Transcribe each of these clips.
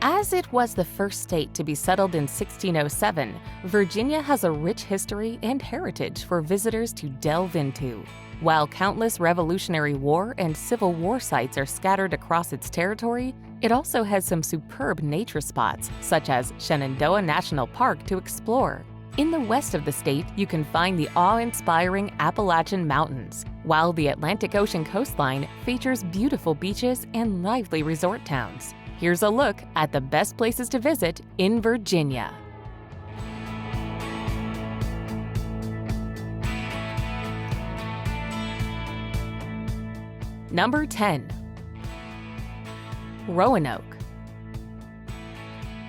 As it was the first state to be settled in 1607, Virginia has a rich history and heritage for visitors to delve into. While countless Revolutionary War and Civil War sites are scattered across its territory, it also has some superb nature spots, such as Shenandoah National Park, to explore. In the west of the state, you can find the awe-inspiring Appalachian Mountains, while the Atlantic Ocean coastline features beautiful beaches and lively resort towns. Here's a look at the best places to visit in Virginia. Number 10. Roanoke.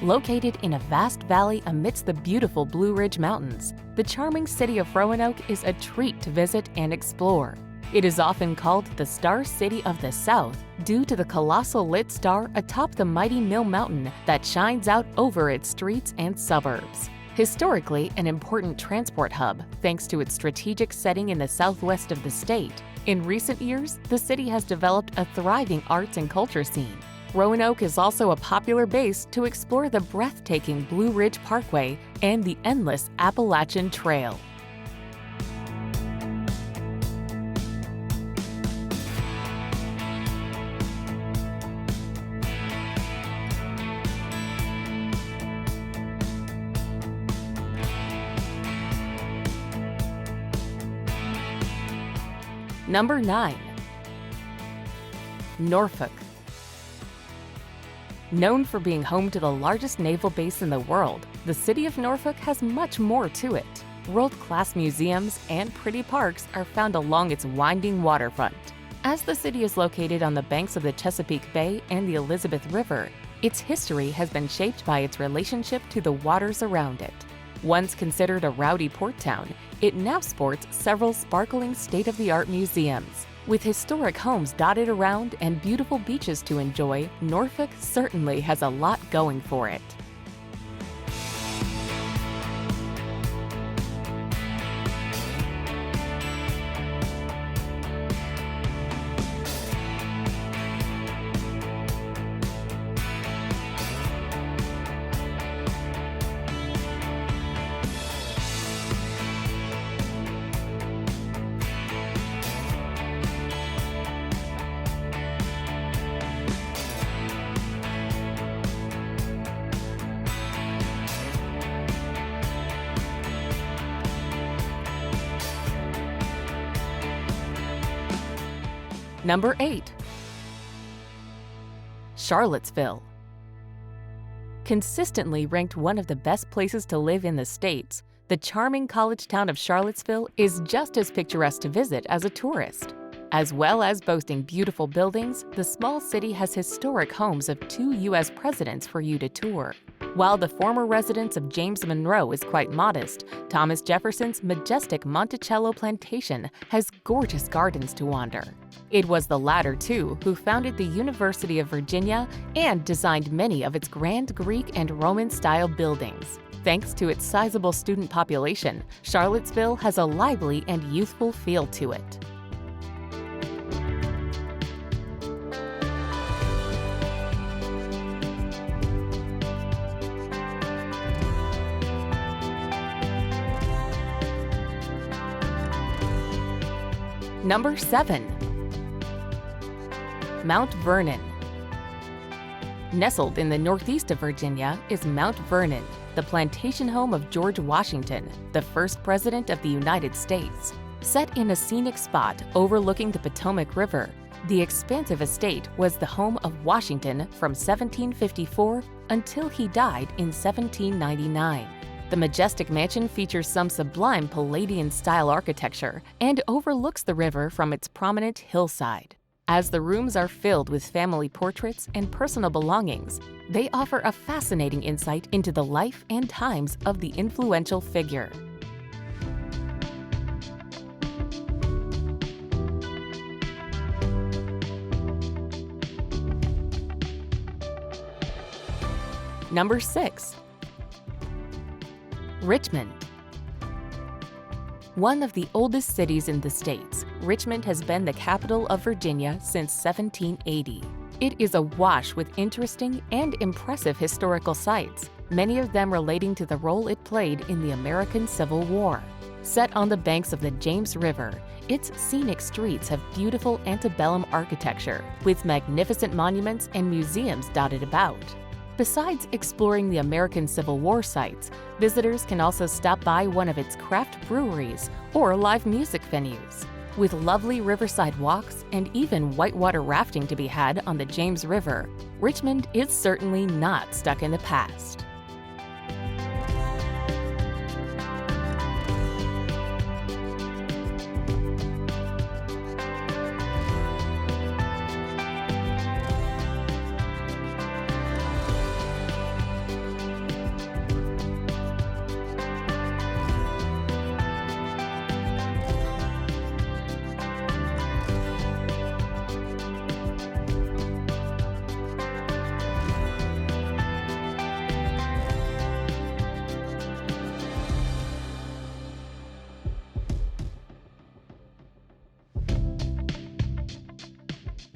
Located in a vast valley amidst the beautiful Blue Ridge Mountains, the charming city of Roanoke is a treat to visit and explore. It is often called the Star City of the South due to the colossal lit star atop the mighty Mill Mountain that shines out over its streets and suburbs. Historically an important transport hub thanks to its strategic setting in the southwest of the state, in recent years, the city has developed a thriving arts and culture scene. Roanoke is also a popular base to explore the breathtaking Blue Ridge Parkway and the endless Appalachian Trail. Number 9. Norfolk. Known for being home to the largest naval base in the world, the city of Norfolk has much more to it. World-class museums and pretty parks are found along its winding waterfront. As the city is located on the banks of the Chesapeake Bay and the Elizabeth River, its history has been shaped by its relationship to the waters around it. Once considered a rowdy port town, it now sports several sparkling state-of-the-art museums. With historic homes dotted around and beautiful beaches to enjoy, Norfolk certainly has a lot going for it. Number 8. Charlottesville. Consistently ranked one of the best places to live in the States, the charming college town of Charlottesville is just as picturesque to visit as a tourist. As well as boasting beautiful buildings, the small city has historic homes of 2 U.S. presidents for you to tour. While the former residence of James Monroe is quite modest, Thomas Jefferson's majestic Monticello plantation has gorgeous gardens to wander. It was the latter, too, who founded the University of Virginia and designed many of its grand Greek and Roman-style buildings. Thanks to its sizable student population, Charlottesville has a lively and youthful feel to it. Number 7. Mount Vernon. Nestled in the northeast of Virginia is Mount Vernon, the plantation home of George Washington, the first president of the United States. Set in a scenic spot overlooking the Potomac River, the expansive estate was the home of Washington from 1754 until he died in 1799. The majestic mansion features some sublime Palladian-style architecture and overlooks the river from its prominent hillside. As the rooms are filled with family portraits and personal belongings, they offer a fascinating insight into the life and times of the influential figure. Number 6. Richmond. One of the oldest cities in the States, Richmond has been the capital of Virginia since 1780. It is awash with interesting and impressive historical sites, many of them relating to the role it played in the American Civil War. Set on the banks of the James River, its scenic streets have beautiful antebellum architecture, with magnificent monuments and museums dotted about. Besides exploring the American Civil War sites, visitors can also stop by one of its craft breweries or live music venues. With lovely riverside walks and even whitewater rafting to be had on the James River, Richmond is certainly not stuck in the past.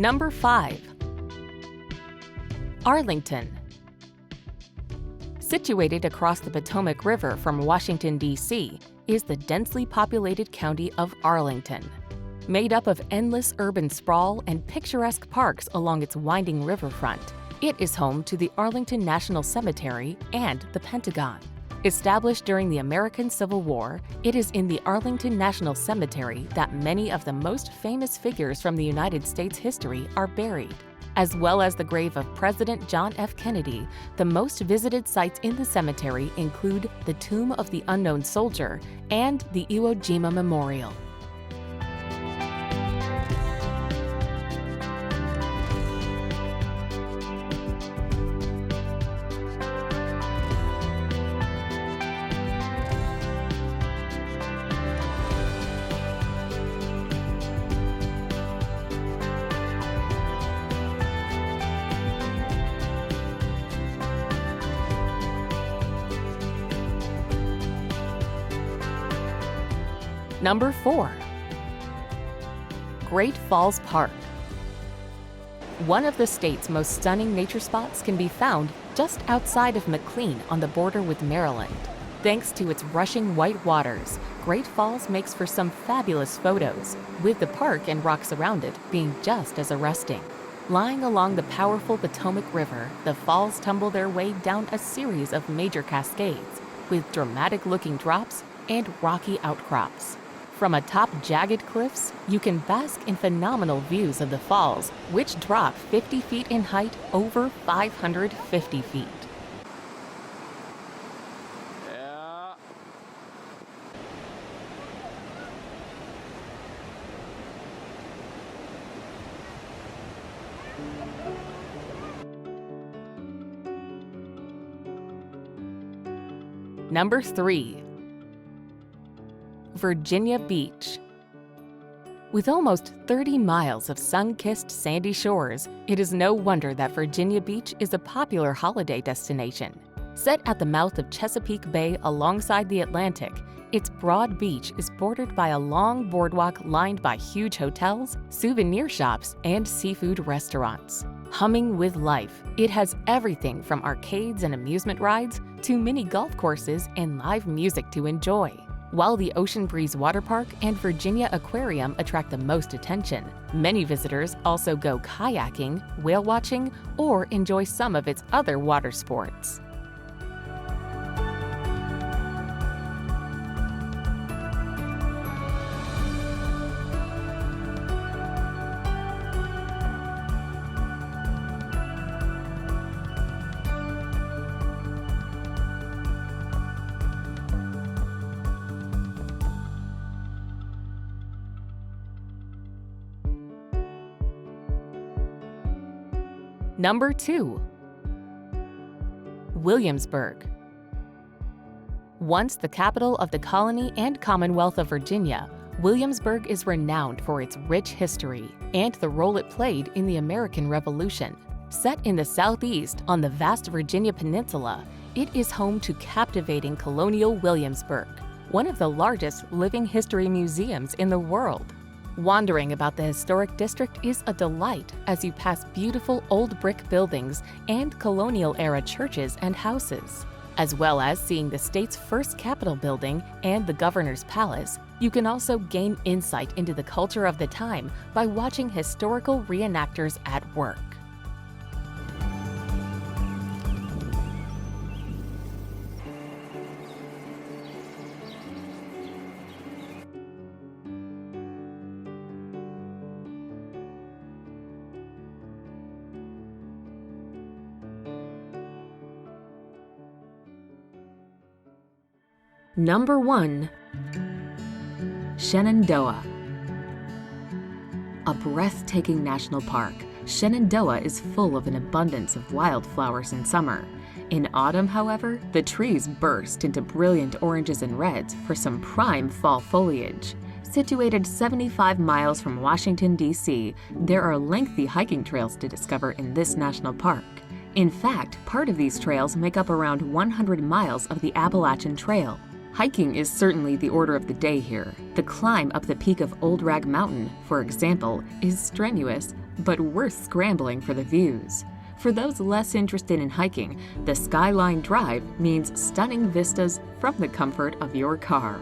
Number 5. Arlington. Situated across the Potomac River from Washington, D.C., is the densely populated county of Arlington. Made up of endless urban sprawl and picturesque parks along its winding riverfront, it is home to the Arlington National Cemetery and the Pentagon. Established during the American Civil War, it is in the Arlington National Cemetery that many of the most famous figures from the United States history are buried. As well as the grave of President John F. Kennedy, the most visited sites in the cemetery include the Tomb of the Unknown Soldier and the Iwo Jima Memorial. Number 4. Great Falls Park. One of the state's most stunning nature spots can be found just outside of McLean on the border with Maryland. Thanks to its rushing white waters, Great Falls makes for some fabulous photos, with the park and rocks around it being just as arresting. Lying along the powerful Potomac River, the falls tumble their way down a series of major cascades, with dramatic-looking drops and rocky outcrops. From atop jagged cliffs, you can bask in phenomenal views of the falls, which drop 50 feet in height over 550 feet. Yeah. Number 3. Virginia Beach. With almost 30 miles of sun-kissed sandy shores, it is no wonder that Virginia Beach is a popular holiday destination. Set at the mouth of Chesapeake Bay alongside the Atlantic, its broad beach is bordered by a long boardwalk lined by huge hotels, souvenir shops, and seafood restaurants. Humming with life, it has everything from arcades and amusement rides to mini golf courses and live music to enjoy. While the Ocean Breeze Water Park and Virginia Aquarium attract the most attention, many visitors also go kayaking, whale watching, or enjoy some of its other water sports. Number 2. Williamsburg. Once the capital of the colony and Commonwealth of Virginia, Williamsburg is renowned for its rich history and the role it played in the American Revolution. Set in the southeast on the vast Virginia Peninsula, it is home to captivating colonial Williamsburg, one of the largest living history museums in the world. Wandering about the historic district is a delight as you pass beautiful old brick buildings and colonial-era churches and houses. As well as seeing the state's first Capitol building and the governor's palace, you can also gain insight into the culture of the time by watching historical reenactors at work. Number 1. Shenandoah. A breathtaking national park, Shenandoah is full of an abundance of wildflowers in summer. In autumn, however, the trees burst into brilliant oranges and reds for some prime fall foliage. Situated 75 miles from Washington, D.C., there are lengthy hiking trails to discover in this national park. In fact, part of these trails make up around 100 miles of the Appalachian Trail. Hiking is certainly the order of the day here. The climb up the peak of Old Rag Mountain, for example, is strenuous, but worth scrambling for the views. For those less interested in hiking, the Skyline Drive means stunning vistas from the comfort of your car.